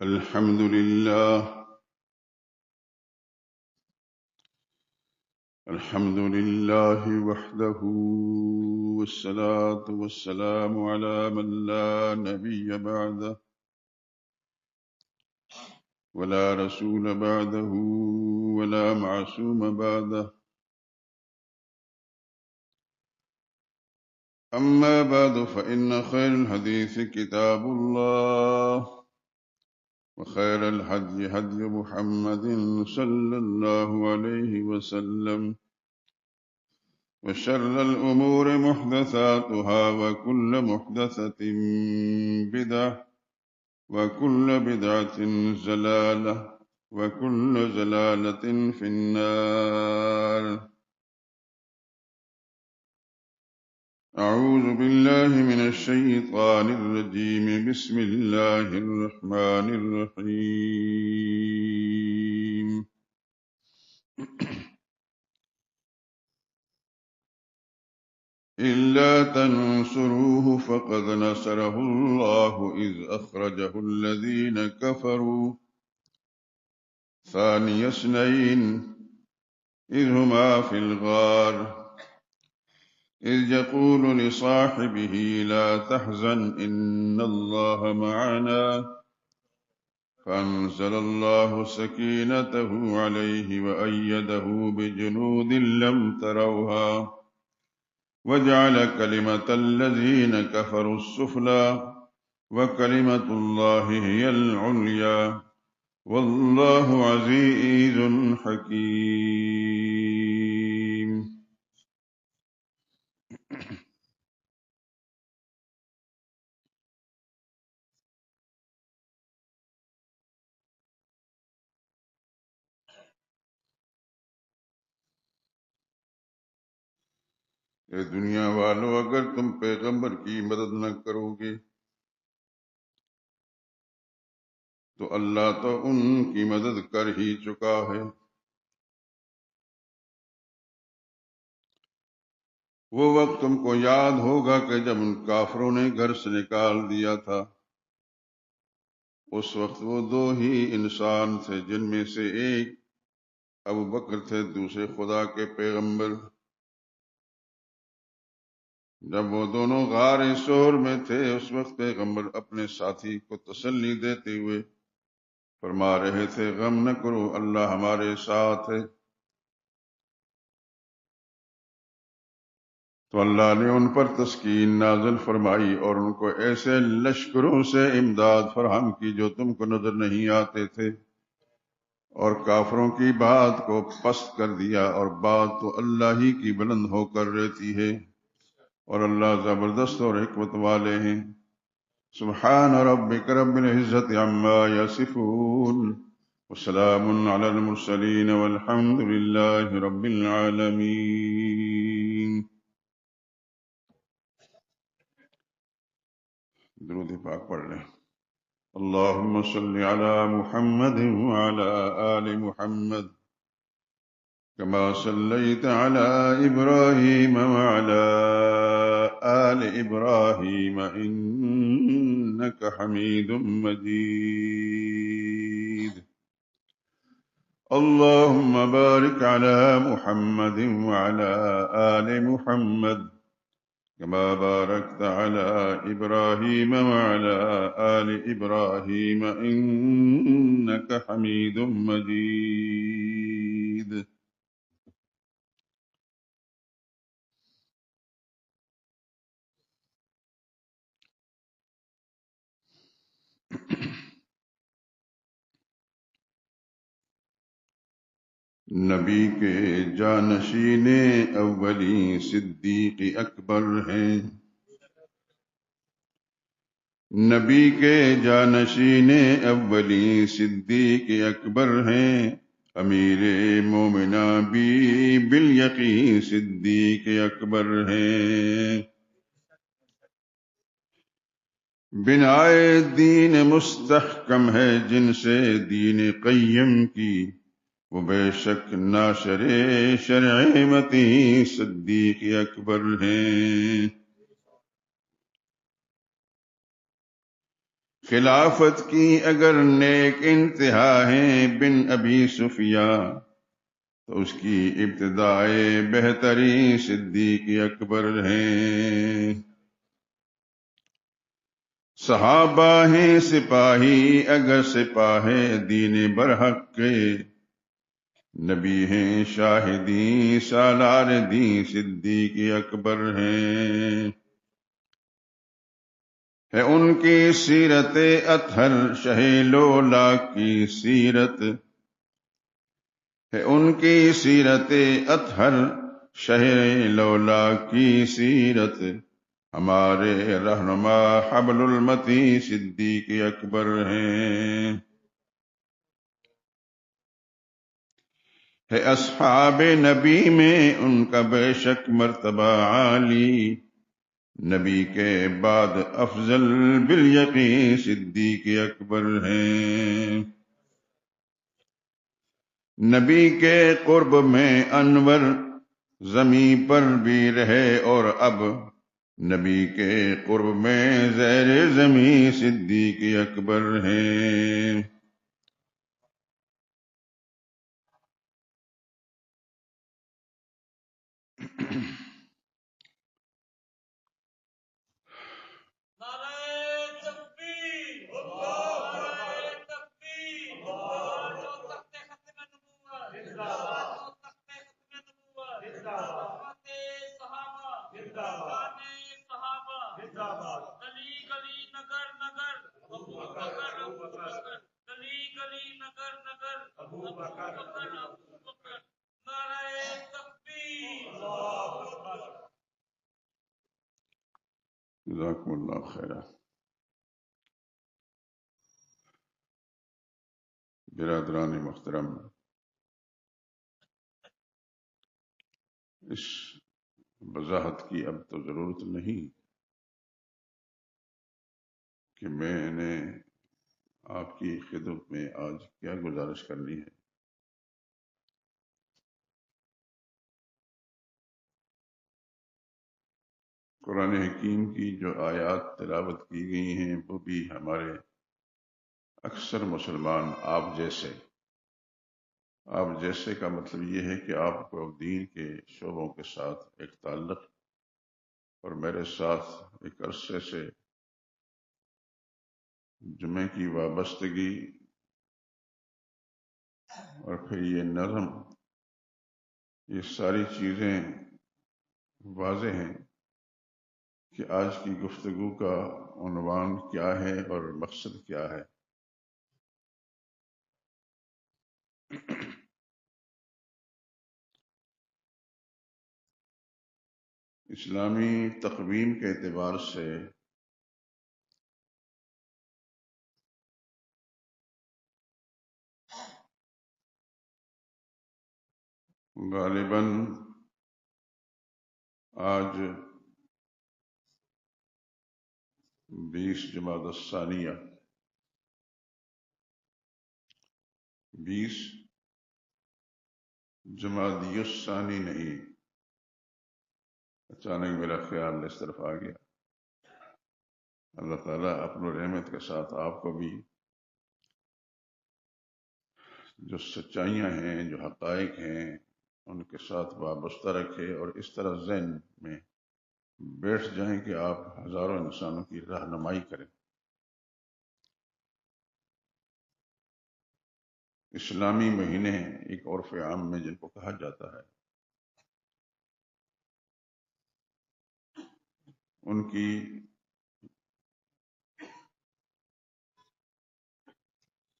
الحمد لله الحمد لله وحده، والصلاة والسلام على من لا نبي بعده ولا رسول بعده ولا معصوم بعده. أما بعد، فإن خير الحديث كتاب الله، وخير الهدي هدي محمد صلى الله عليه وسلم، وشر الأمور محدثاتها، وكل محدثة بدعة، وكل بدعة ضلالة، وكل ضلالة في النار. أعوذ بالله من الشيطان الرجيم. بسم الله الرحمن الرحيم. إلا تنصروه فقد نصره الله إذ أخرجه الذين كفروا ثاني اثنين إذ هما في الغار إذ يقول لصاحبه لا تحزن إن الله معنا فأنزل الله سكينته عليه وأيده بجنود لم تروها وجعل كلمة الذين كفروا السفلى وكلمة الله هي العليا والله عزيز حكيم. اے دنیا والو، اگر تم پیغمبر کی مدد نہ کرو گے تو اللہ تو ان کی مدد کر ہی چکا ہے۔ وہ وقت تم کو یاد ہوگا کہ جب ان کافروں نے گھر سے نکال دیا تھا، اس وقت وہ دو ہی انسان تھے، جن میں سے ایک ابو بکر تھے، دوسرے خدا کے پیغمبر۔ جب وہ دونوں غار سور میں تھے، اس وقت پیغمبر اپنے ساتھی کو تسلی دیتے ہوئے فرما رہے تھے، غم نہ کرو، اللہ ہمارے ساتھ ہے۔ تو اللہ نے ان پر تسکین نازل فرمائی اور ان کو ایسے لشکروں سے امداد فراہم کی جو تم کو نظر نہیں آتے تھے، اور کافروں کی بات کو پست کر دیا، اور بات تو اللہ ہی کی بلند ہو کر رہتی ہے، اور اللہ زبردست اور حکمت والے ہیں۔ سبحان ربک رب العزت عما یصفون، وسلام علی المرسلین والحمد للہ رب العالمین۔ درود پاک پڑھ لیں۔ اللہم صل علی محمد وعلی آل محمد كما صليت على إبراهيم وعلى آل إبراهيم إنك حميد مجيد۔ اللهم بارك على محمد وعلى آل محمد كما باركت على إبراهيم وعلى آل إبراهيم إنك حميد مجيد۔ نبی کے جانشین اولی صدیق اکبر ہیں، نبی کے جانشین اولی صدیق اکبر ہیں، امیر مومنہ بھی بالیقین صدیق اکبر ہیں۔ بنائے دین مستحکم ہے جن سے دین قیم کی، وہ بے شک ناشر شرع متی صدیق اکبر ہیں۔ خلافت کی اگر نیک انتہا ہے بن ابی سفیاں تو اس کی ابتدائے بہترین صدیق اکبر ہیں. صحابہ ہیں سپاہی اگر سپاہ دین برحق کے، نبی ہیں شاہدین سالار دین صدیق اکبر ہیں. ہے ان کی سیرت اطہر شہ لولا کی سیرت، ہے ان کی سیرت اطہر شہ لولا کی سیرت، ہمارے رہنما حبل المتی صدیق اکبر ہیں. ہے اصحاب نبی میں ان کا بے شک مرتبہ عالی، نبی کے بعد افضل بالیقین صدیق اکبر ہیں. نبی کے قرب میں انور زمیں پر بھی رہے اور اب نبی کے قرب میں زیر زمیں صدیق اکبر ہیں. جزاکم اللہ خیرہ. برادران محترم، اس وضاحت کی اب تو ضرورت نہیں کہ میں نے آپ کی خدمت میں آج کیا گزارش کرنی ہے. قرآن حکیم کی جو آیات تلاوت کی گئی ہیں وہ بھی ہمارے اکثر مسلمان آپ جیسے کا مطلب یہ ہے کہ آپ کو دین کے شعبوں کے ساتھ ایک تعلق اور میرے ساتھ ایک عرصے سے جمعے کی وابستگی اور پھر یہ نظم، یہ ساری چیزیں واضح ہیں کہ آج کی گفتگو کا عنوان کیا ہے اور مقصد کیا ہے. اسلامی تقویم کے اعتبار سے غالباً آج 20 جمادی الثانیہ 20 جمادی الثانی نہیں، اچانک میرا خیال اس طرف آ گیا. اللہ تعالیٰ اپنے رحمت کے ساتھ آپ کو بھی جو سچائیاں ہیں، جو حقائق ہیں، ان کے ساتھ وابستہ رکھے اور اس طرح ذہن میں بیٹھ جائیں کہ آپ ہزاروں انسانوں کی رہنمائی کریں. اسلامی مہینے ایک عرف عام میں جن کو کہا جاتا ہے، ان کی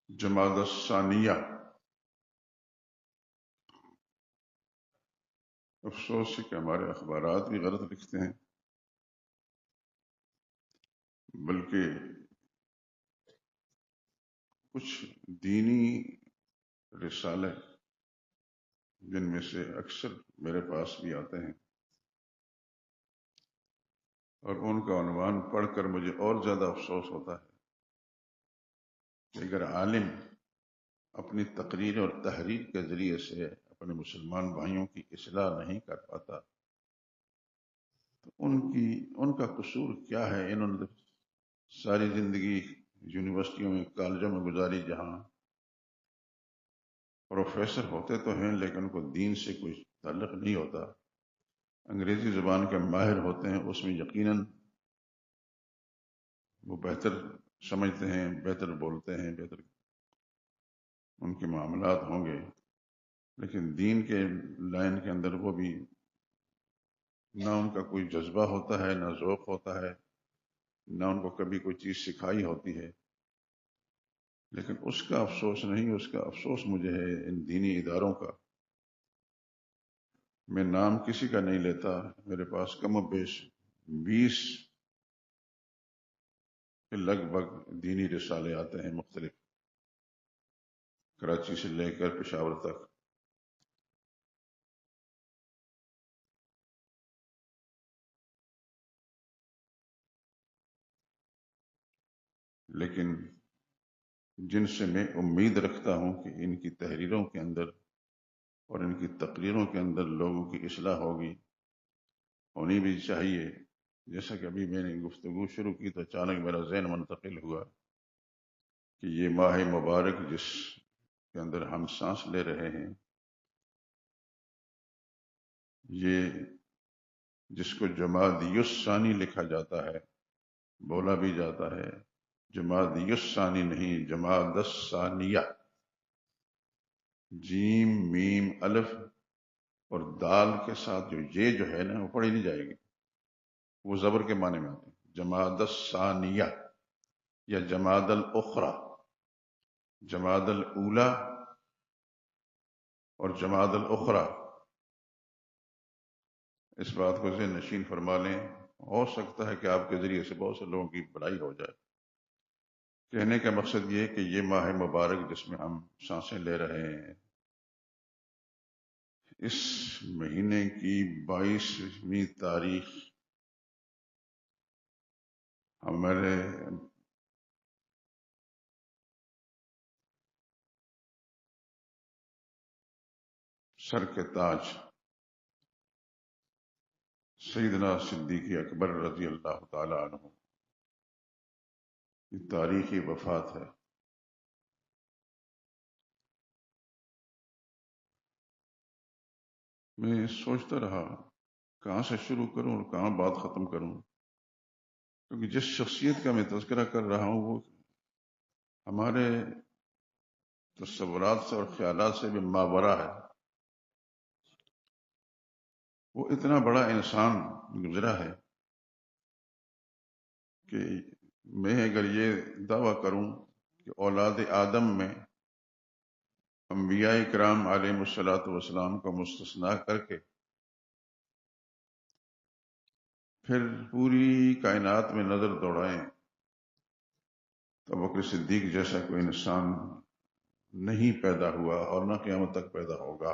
جمادی الثانیہ، افسوس ہے کہ ہمارے اخبارات بھی غلط لکھتے ہیں، بلکہ کچھ دینی رسالے جن میں سے اکثر میرے پاس بھی آتے ہیں اور ان کا عنوان پڑھ کر مجھے اور زیادہ افسوس ہوتا ہے کہ اگر عالم اپنی تقریر اور تحریر کے ذریعے سے اپنے مسلمان بھائیوں کی اصلاح نہیں کر پاتا تو ان کا قصور کیا ہے؟ انہوں نے ساری زندگی یونیورسٹیوں میں کالجوں میں گزاری جہاں پروفیسر ہوتے تو ہیں لیکن ان کو دین سے کوئی تعلق نہیں ہوتا، انگریزی زبان کے ماہر ہوتے ہیں، اس میں یقیناً وہ بہتر سمجھتے ہیں، بہتر بولتے ہیں، بہتر ان کے معاملات ہوں گے، لیکن دین کے لائن کے اندر وہ بھی نہ ان کا کوئی جذبہ ہوتا ہے، نہ ذوق ہوتا ہے، نہ ان کو کبھی کوئی چیز سکھائی ہوتی ہے۔ لیکن اس کا افسوس نہیں، اس کا افسوس مجھے ہے ان دینی اداروں کا۔ میں نام کسی کا نہیں لیتا، میرے پاس کم و بیش 20 کے لگ بھگ دینی رسالے آتے ہیں، مختلف، کراچی سے لے کر پشاور تک۔ لیکن جن سے میں امید رکھتا ہوں کہ ان کی تحریروں کے اندر اور ان کی تقریروں کے اندر لوگوں کی اصلاح ہوگی، ہونی بھی چاہیے۔ جیسا کہ ابھی میں نے گفتگو شروع کی تو اچانک میرا ذہن منتقل ہوا کہ یہ ماہ مبارک جس کے اندر ہم سانس لے رہے ہیں، یہ جس کو جمادی الثانی لکھا جاتا ہے، بولا بھی جاتا ہے، جمادی الثانی نہیں، جماد الثانیہ، جیم میم الف اور دال کے ساتھ یہ جو ہے نا وہ پڑھی نہیں جائے گی، وہ زبر کے معنی میں آتے ہیں۔ جماد الثانیہ یا جماد الاخری، جماد الاولی اور جماد الاخری، اس بات کو ذہن نشین فرما لیں۔ ہو سکتا ہے کہ آپ کے ذریعے سے بہت سے لوگوں کی بڑائی ہو جائے۔ کہنے کا مقصد یہ کہ یہ ماہ مبارک جس میں ہم سانسیں لے رہے ہیں، اس مہینے کی 22ویں تاریخ ہمارے سر کے تاج سیدنا صدیق اکبر رضی اللہ تعالی عنہ کی تاریخی وفات ہے۔ میں سوچتا رہا کہاں سے شروع کروں اور کہاں بات ختم کروں، کیونکہ جس شخصیت کا میں تذکرہ کر رہا ہوں وہ ہمارے تصورات سے اور خیالات سے بھی ماورا ہے۔ وہ اتنا بڑا انسان گزرا ہے کہ میں اگر یہ دعویٰ کروں کہ اولاد آدم میں انبیاء کرام علیہ الصلوۃ والسلام کو مستثنا کر کے پھر پوری کائنات میں نظر دوڑائیں تو ابوبکر صدیق جیسا کوئی انسان نہیں پیدا ہوا اور نہ قیامت تک پیدا ہوگا۔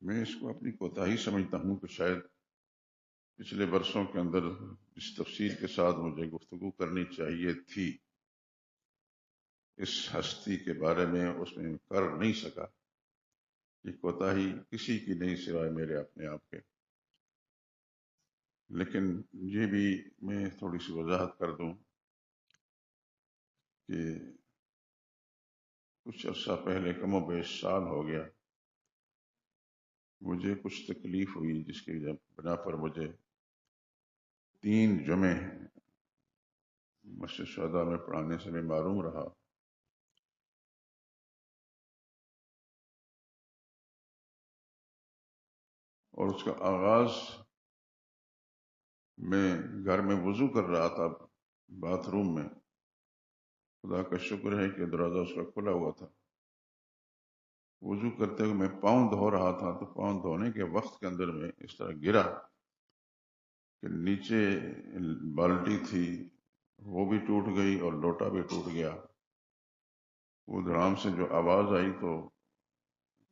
میں اس کو اپنی کوتاہی سمجھتا ہوں کہ شاید پچھلے برسوں کے اندر اس تفصیل کے ساتھ مجھے گفتگو کرنی چاہیے تھی، اس ہستی کے بارے میں اس میں کر نہیں سکا۔ یہ کوتاہی کسی کی نہیں سوائے میرے اپنے آپ کے۔ لیکن یہ بھی میں تھوڑی سی وضاحت کر دوں کہ کچھ عرصہ پہلے کم و بیش سال ہو گیا مجھے کچھ تکلیف ہوئی جس کی بنا پر مجھے 3 جمعے مسجد شہداء میں پڑھانے سے میں معروم رہا۔ اور اس کا آغاز میں گھر میں وضو کر رہا تھا باتھ روم میں، خدا کا شکر ہے کہ دروازہ اس کا کھلا ہوا تھا۔ وضو کرتے ہوئے میں پاؤں دھو رہا تھا تو پاؤں دھونے کے وقت کے اندر میں اس طرح گرا کہ نیچے بالٹی تھی وہ بھی ٹوٹ گئی اور لوٹا بھی ٹوٹ گیا۔ وہ دھڑام سے جو آواز آئی تو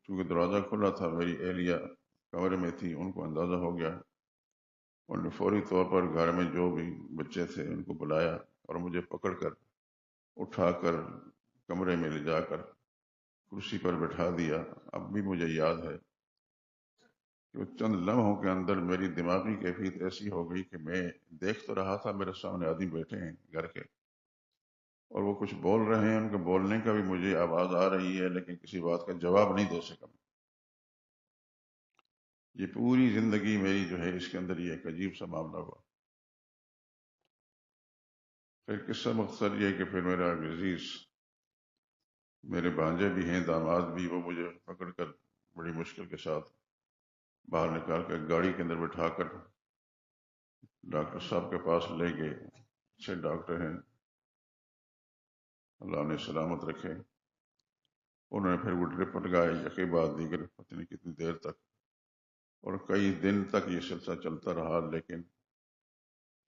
چونکہ دروازہ کھلا تھا، میری اہلیہ کمرے میں تھی، ان کو اندازہ ہو گیا۔ انہوں نے فوری طور پر گھر میں جو بھی بچے تھے ان کو بلایا اور مجھے پکڑ کر اٹھا کر کمرے میں لے جا کر کرسی پر بٹھا دیا۔ اب بھی مجھے یاد ہے کہ وہ چند لمحوں کے اندر میری دماغی کیفیت ایسی ہو گئی کہ میں دیکھ تو رہا تھا میرے سامنے آدمی بیٹھے ہیں گھر کے، اور وہ کچھ بول رہے ہیں، ان کے بولنے کا بھی مجھے آواز آ رہی ہے، لیکن کسی بات کا جواب نہیں دے سکا۔ یہ پوری زندگی میری جو ہے اس کے اندر یہ ایک عجیب سا معاملہ ہوا۔ پھر قصہ مختصر یہ کہ پھر میرا عزیز، میرے بھانجے بھی ہیں، داماد بھی، وہ مجھے پکڑ کر بڑی مشکل کے ساتھ باہر نکال کر گاڑی کے اندر بٹھا کر ڈاکٹر صاحب کے پاس لے گئے۔ اچھے ڈاکٹر ہیں، اللہ نے سلامت رکھے۔ انہوں نے پھر وہ ڈرپ لگائے، یقے بعد دیگر، پتہ نہیں کتنی دیر تک، اور کئی دن تک یہ سلسلہ چلتا رہا، لیکن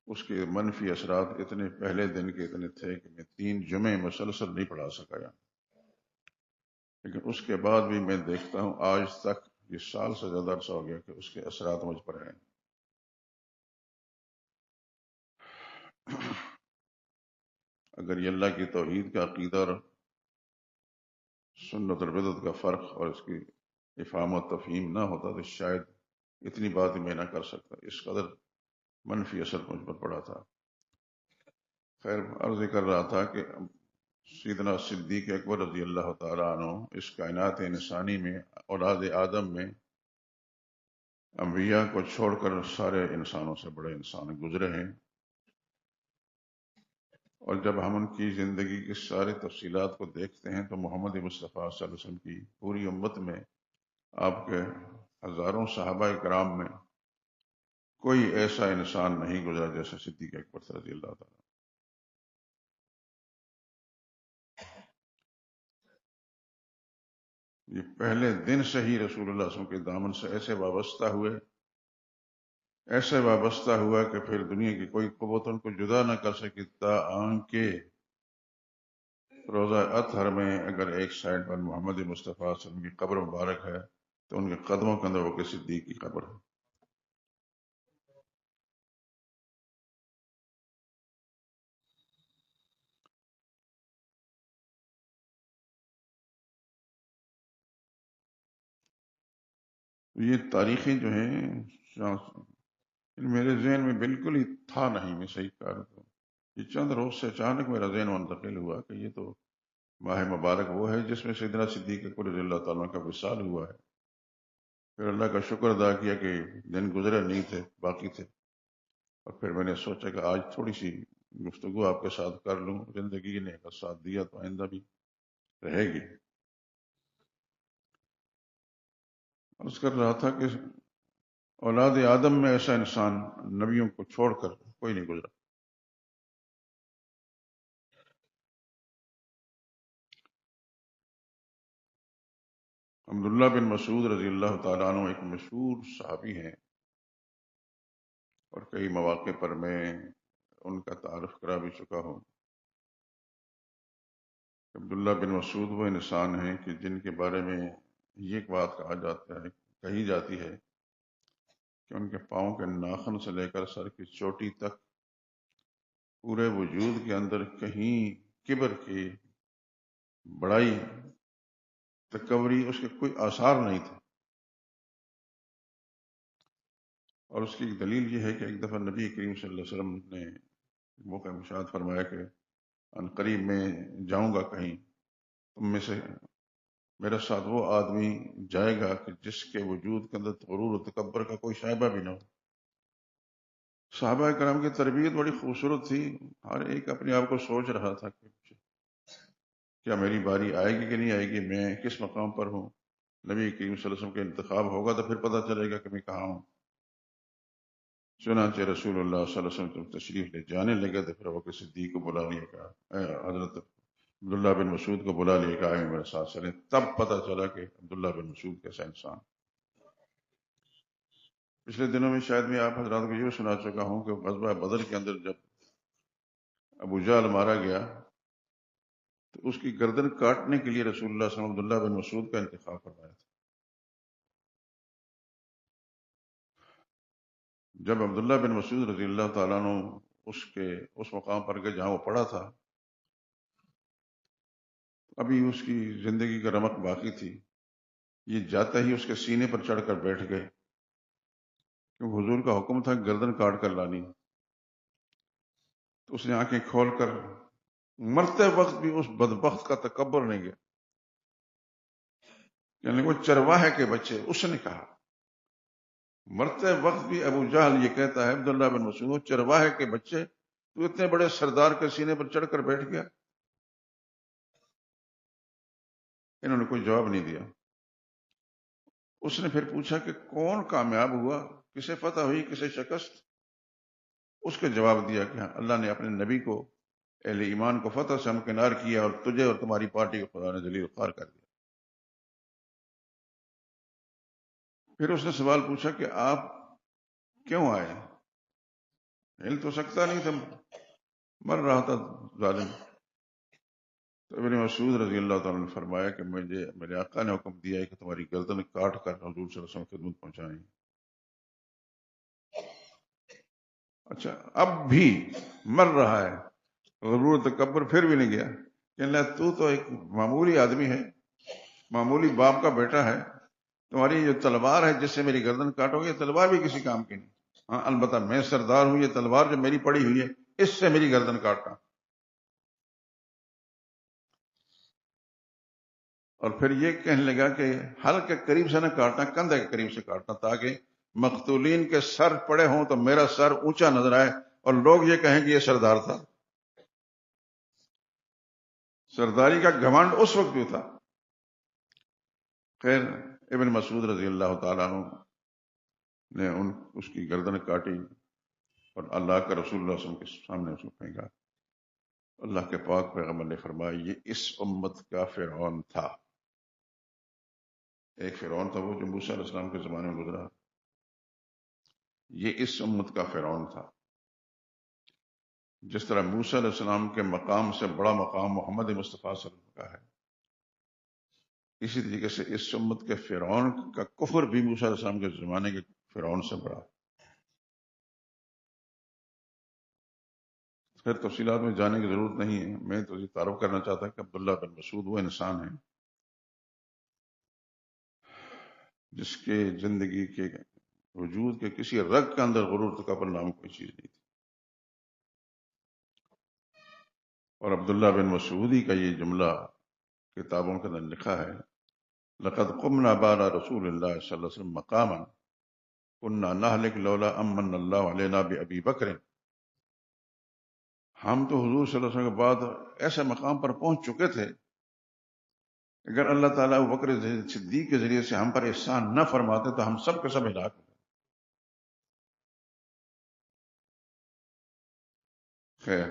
اس کے منفی اثرات اتنے پہلے دن کے اتنے تھے کہ میں 3 جمعے مسلسل نہیں پڑھا سکا یہاں۔ لیکن اس کے بعد بھی میں دیکھتا ہوں آج تک، یہ سال سے زیادہ عرصہ ہو گیا، کہ اس کے اثرات مجھ پر ہیں۔ اگر یہ اللہ کی توحید کا عقیدہ اور سنت اور بدعت کا فرق اور اس کی افہام و تفہیم نہ ہوتا تو شاید اتنی بات میں نہ کر سکتا، اس قدر منفی اثر مجھ پر پڑا تھا۔ خیر، عرض کر رہا تھا کہ سیدنا صدیق اکبر رضی اللہ تعالیٰ عنہ اس کائنات انسانی میں، اولاد آدم میں، انبیاء کو چھوڑ کر سارے انسانوں سے بڑے انسان گزرے ہیں، اور جب ہم ان کی زندگی کی ساری تفصیلات کو دیکھتے ہیں تو محمد مصطفیٰ صلی اللہ علیہ وسلم کی پوری امت میں، آپ کے ہزاروں صحابہ کرام میں کوئی ایسا انسان نہیں گزرا جیسے صدیق اکبر رضی اللہ تعالیٰ۔ یہ پہلے دن سے ہی رسول اللہ صلی اللہ علیہ وسلم کے دامن سے ایسے وابستہ ہوا کہ پھر دنیا کی کوئی قوت ان کو جدا نہ کر سکی، تاآن کہ روزہ اطہر میں اگر ایک سائڈ پر محمد مصطفیٰ صلی اللہ علیہ وسلم کی قبر مبارک ہے تو ان کے قدموں کے اندر وہ صدیق کی قبر ہے۔ یہ تاریخیں جو ہیں میرے ذہن میں بالکل ہی تھا نہیں، میں صحیح کہہ رہا ہوں۔ یہ چند روز سے اچانک میرا ذہن منتقل ہوا کہ یہ تو ماہ مبارک وہ ہے جس میں سیدنا صدیق اکبر رضی اللہ تعالیٰ کا وصال ہوا ہے۔ پھر اللہ کا شکر ادا کیا کہ دن گزرے نہیں تھے، باقی تھے، اور پھر میں نے سوچا کہ آج تھوڑی سی گفتگو آپ کے ساتھ کر لوں، زندگی نے اگر ساتھ دیا تو آئندہ بھی رہے گی۔ عرض کر رہا تھا کہ اولاد آدم میں ایسا انسان نبیوں کو چھوڑ کر کوئی نہیں گزرا۔ عبداللہ بن مسعود رضی اللہ تعالیٰ عنہ ایک مشہور صحابی ہیں، اور کئی مواقع پر میں ان کا تعارف کرا بھی چکا ہوں۔ عبداللہ بن مسعود وہ انسان ہیں کہ جن کے بارے میں یہ بات کہی جاتی ہے کہ ان کے پاؤں کے ناخن سے لے کر سر کی چوٹی تک پورے وجود کے اندر کہیں کبر کی، بڑائی، تکبری اس کے کوئی آثار نہیں تھے۔ اور اس کی ایک دلیل یہ ہے کہ ایک دفعہ نبی کریم صلی اللہ علیہ وسلم نے موقع مشاہد فرمایا کہ ان قریب میں جاؤں گا کہیں، تم میں سے میرے ساتھ وہ آدمی جائے گا کہ جس کے وجود کے اندر غرور و تکبر کا کوئی شائبہ بھی نہ ہو۔ صحابہ کرام کی تربیت بڑی خوبصورت تھی، ہر ایک اپنے آپ کو سوچ رہا تھا کہ کیا میری باری آئے گی کہ نہیں آئے گی، میں کس مقام پر ہوں، نبی کریم صلی اللہ علیہ وسلم کا انتخاب ہوگا تو پھر پتہ چلے گا کہ میں کہاں ہوں۔ چنانچہ رسول اللہ صلی اللہ علیہ وسلم جب تشریف لے جانے لگے تو پھر بکر صدیق کو بلا لیا، کہا حضرت عبداللہ بن مسعود کو بلا لیا، کہا میرے ساتھ چلیں۔ تب پتہ چلا کہ عبداللہ بن مسعود کیسا انسان۔ پچھلے دنوں میں شاید میں آپ حضرات کو یہ سنا چکا ہوں کہ غزوہ بدر کے اندر جب ابو جہل مارا گیا تو اس کی گردن کاٹنے کے لیے رسول اللہ صلی اللہ علیہ وسلم عبداللہ بن مسعود کا انتخاب فرمایا تھا۔ جب عبداللہ بن مسعود رضی اللہ تعالیٰ عنہ اس مقام پر گئے جہاں وہ پڑا تھا، ابھی اس کی زندگی کا رمق باقی تھی، یہ جاتا ہی اس کے سینے پر چڑھ کر بیٹھ گئے، کیونکہ حضور کا حکم تھا گردن کاٹ کر لانی۔ تو اس نے آنکھیں کھول کر مرتے وقت بھی اس بدبخت کا تکبر نہیں گیا، یعنی وہ چرواہے کے بچے، اس نے کہا مرتے وقت بھی ابو جہل یہ کہتا ہے عبداللہ بن مسعود چرواہے کے بچے، تو اتنے بڑے سردار کے سینے پر چڑھ کر بیٹھ گیا۔ انہوں نے کوئی جواب نہیں دیا۔ اس نے پھر پوچھا کہ کون کامیاب ہوا، کسے فتح ہوئی، کسے شکست؟ اس کے جواب دیا کہ ہاں، اللہ نے اپنے نبی کو، اہل ایمان کو فتح سے ہمکنار کیا، اور تجھے اور تمہاری پارٹی کو خدا نے ذلیل خوار کر دیا۔ پھر اس نے سوال پوچھا کہ آپ کیوں آئے؟ ہل تو سکتا نہیں تھا، مر رہا تھا ظالم۔ تو ابن مسعود رضی اللہ تعالیٰ نے فرمایا کہ مجھے میرے آقا نے حکم دیا ہے کہ تمہاری گردن کاٹ کر حضور صلی اللہ علیہ وسلم کی خدمت پہنچائیں۔ اچھا، اب بھی مر رہا ہے، غرور تکبر پھر بھی نہیں گیا کہ اللہ تو ایک معمولی آدمی ہے، معمولی باپ کا بیٹا ہے، تمہاری جو تلوار ہے جس سے میری گردن کاٹو گے، یہ تلوار بھی کسی کام کی نہیں۔ ہاں البتہ میں سردار ہوں، یہ تلوار جو میری پڑی ہوئی ہے اس سے میری گردن کاٹنا۔ اور پھر یہ کہنے لگا کہ حلق کے قریب سے نہ کاٹنا، کندھے کے قریب سے کاٹنا، تاکہ مقتولین کے سر پڑے ہوں تو میرا سر اونچا نظر آئے اور لوگ یہ کہیں کہ یہ سردار تھا۔ سرداری کا گھمنڈ اس وقت بھی تھا۔ خیر، ابن مسعود رضی اللہ تعالیٰ عنہ نے اس کی گردن کاٹی اور اللہ کا رسول اللہ صلی اللہ علیہ وسلم کے سامنے اس کو پھینکا۔ اللہ کے پاک پیغمبر نے فرمایا یہ اس امت کا فرعون تھا۔ ایک فرعون تھا وہ جو موسیٰ علیہ السلام کے زمانے میں گزرا، یہ اس امت کا فرعون تھا۔ جس طرح موسیٰ علیہ السلام کے مقام سے بڑا مقام محمد مصطفیٰ صلی اللہ علیہ وسلم کا ہے، اسی طریقے سے اس امت کے فرعون کا کفر بھی موسیٰ علیہ السلام کے زمانے کے فرعون سے بڑا۔ خیر تفصیلات میں جانے کی ضرورت نہیں ہے، میں تو یہ تعارف کرنا چاہتا کہ عبداللہ بن مسعود وہ انسان ہے جس کے زندگی کے وجود کے کسی رگ کے اندر غرور تکبر نام کوئی چیز نہیں تھی۔ اور عبداللہ بن مسعودی کا یہ جملہ کتابوں کے اندر لکھا ہے، لقد قمنا بعد رسول اللہ صلی اللہ علیہ وسلم مقاما كنا نهلك لولا امن اللہ علینا بابی بکر۔ ہم تو حضور صلی اللہ علیہ وسلم کے بعد ایسے مقام پر پہنچ چکے تھے، اگر اللہ تعالیٰ ابو بکر صدیق کے ذریعے سے ہم پر احسان نہ فرماتے تو ہم سب کے سب ہلاک ہوتے۔ خیر،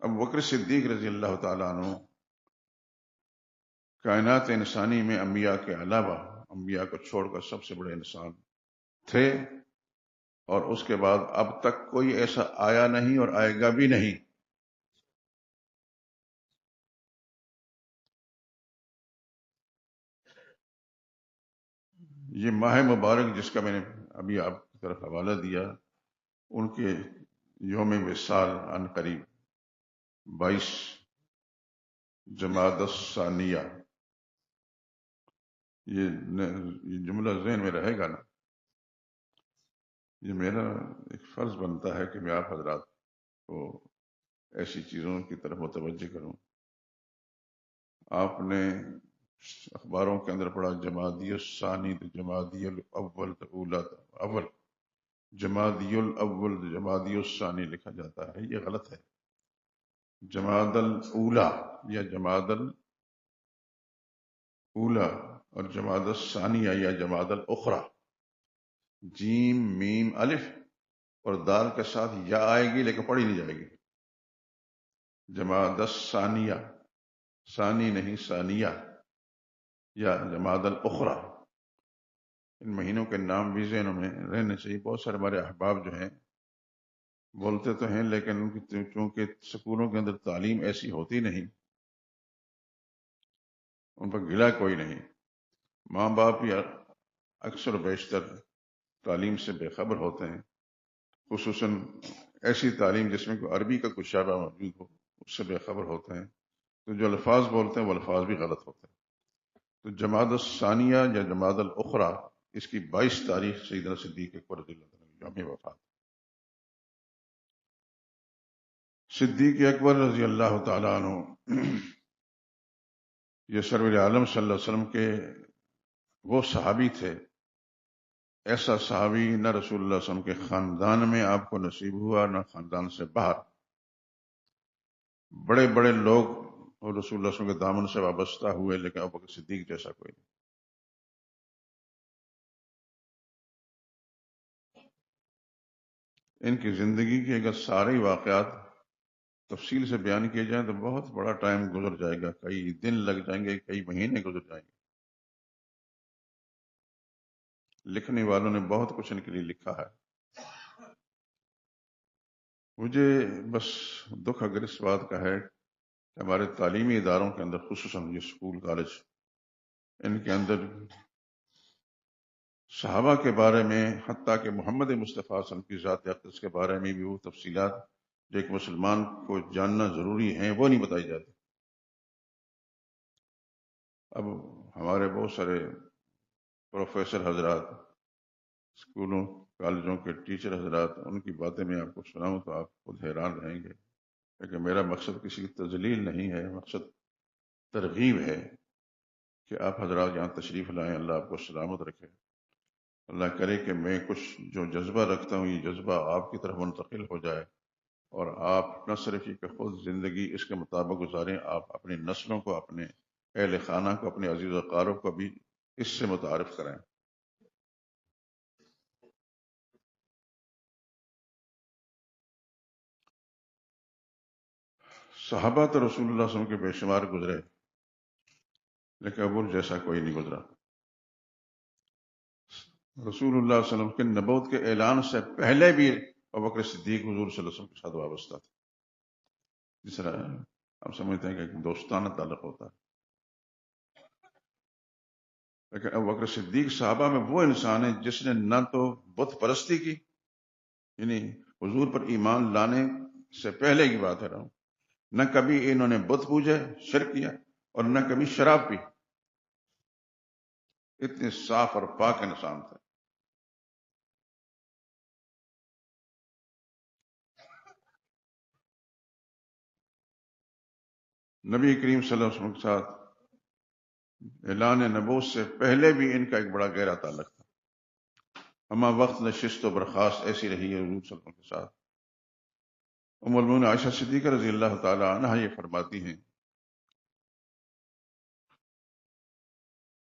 ابو بکر صدیق رضی اللہ تعالیٰ عنہ کائنات انسانی میں انبیاء کے علاوہ، انبیاء کو چھوڑ کر سب سے بڑے انسان تھے، اور اس کے بعد اب تک کوئی ایسا آیا نہیں اور آئے گا بھی نہیں۔ یہ ماہ مبارک جس کا میں نے ابھی آپ کی طرف حوالہ دیا، ان کے یوم وصال عن قریب 22 جمادی الثانیہ، یہ جملہ ذہن میں رہے گا نا۔ یہ میرا ایک فرض بنتا ہے کہ میں آپ حضرات کو ایسی چیزوں کی طرف متوجہ کروں۔ آپ نے اخباروں کے اندر پڑھا جمادی الثانی تو جمادی الاول تو اولا اول، جمادی الاول تو جمادی الثانی لکھا جاتا ہے، یہ غلط ہے۔ جماد الاولا یا جماد الاولا اور جماد الثانیہ یا جماد الاخری، جیم میم الف اور دال کے ساتھ یا آئے گی لیکن پڑھی نہیں جائے گی۔ جماد الثانیہ، ثانی نہیں ثانیہ، یا جماد الاخری۔ ان مہینوں کے نام بھی ذہنوں میں رہنے چاہیے۔ بہت سارے ہمارے احباب جو ہیں بولتے تو ہیں لیکن ان کی چونکہ سکولوں کے اندر تعلیم ایسی ہوتی نہیں، ان پر گلا کوئی نہیں۔ ماں باپ یا اکثر و بیشتر تعلیم سے بے خبر ہوتے ہیں، خصوصاً ایسی تعلیم جس میں کوئی عربی کا کچھ شعبہ موجود ہو، اس سے بے خبر ہوتے ہیں، تو جو الفاظ بولتے ہیں وہ الفاظ بھی غلط ہوتے ہیں۔ تو جماد الثانیہ یا جماد الاخری، اس کی 22 تاریخ سیدنا صدیق اکبر رضی اللہ عنہ کی یوم وفات۔ صدیق اکبر رضی اللہ تعالیٰ عنہ یہ سرور عالم صلی اللہ علیہ وسلم کے وہ صحابی تھے، ایسا صحابی نہ رسول اللہ صلی اللہ علیہ وسلم کے خاندان میں آپ کو نصیب ہوا، نہ خاندان سے باہر۔ بڑے بڑے لوگ اور رسول اللہ صلی اللہ علیہ وسلم کے دامن سے وابستہ ہوئے، لیکن ابوبکر صدیق جیسا کوئی نہیں۔ ان کی زندگی کے اگر سارے واقعات تفصیل سے بیان کیے جائیں تو بہت بڑا ٹائم گزر جائے گا، کئی دن لگ جائیں گے، کئی مہینے گزر جائیں گے۔ لکھنے والوں نے بہت کچھ ان کے لیے لکھا ہے۔ مجھے بس دکھ اگر اس بات کا ہے کہ ہمارے تعلیمی اداروں کے اندر، خصوصاً یہ اسکول کالج، ان کے اندر صحابہ کے بارے میں، حتیٰ کہ محمد مصطفیٰ صلی اللہ علیہ وسلم کی ذات اقدس کے بارے میں بھی وہ تفصیلات جو ایک مسلمان کو جاننا ضروری ہیں، وہ نہیں بتائی جاتی۔ اب ہمارے بہت سارے پروفیسر حضرات، اسکولوں کالجوں کے ٹیچر حضرات، ان کی باتیں میں آپ کو سناؤں تو آپ خود حیران رہیں گے، لیکن میرا مقصد کسی کی تذلیل نہیں ہے، مقصد ترغیب ہے کہ آپ حضرات یہاں تشریف لائیں، اللہ آپ کو سلامت رکھے۔ اللہ کرے کہ میں کچھ جو جذبہ رکھتا ہوں، یہ جذبہ آپ کی طرف منتقل ہو جائے، اور آپ نہ صرف یہ کہ خود زندگی اس کے مطابق گزاریں، آپ اپنی نسلوں کو، اپنے اہل خانہ کو، اپنے عزیز و اقارب کو بھی اس سے متعارف کریں۔ صحابہ تو رسول اللہ صلی اللہ علیہ وسلم کے بے شمار گزرے، لیکن ابو جیسا کوئی نہیں گزرا۔ رسول اللہ صلی اللہ علیہ وسلم کے نبوت کے اعلان سے پہلے بھی ابوبکر صدیق حضور صلی اللہ علیہ وسلم کے ساتھ وابستہ تھے، جس طرح ہم سمجھتے ہیں کہ ایک دوستانہ تعلق ہوتا ہے، لیکن ابوبکر صدیق صحابہ میں وہ انسان ہے جس نے نہ تو بت پرستی کی، یعنی حضور پر ایمان لانے سے پہلے کی بات ہے رہا ہوں، نہ کبھی انہوں نے بت پوجے، شرک کیا، اور نہ کبھی شراب پی۔ اتنے صاف اور پاک انسان تھے۔ نبی کریم صلی اللہ علیہ وسلم کے ساتھ اعلان نبوت سے پہلے بھی ان کا ایک بڑا گہرا تعلق تھا۔ اما وقت نشست و برخاست ایسی رہی ہے حضور صلی اللہ علیہ وسلم کے ساتھ۔ ام المؤمنین عائشہ صدیقہ رضی اللہ تعالی عنہا یہ فرماتی ہیں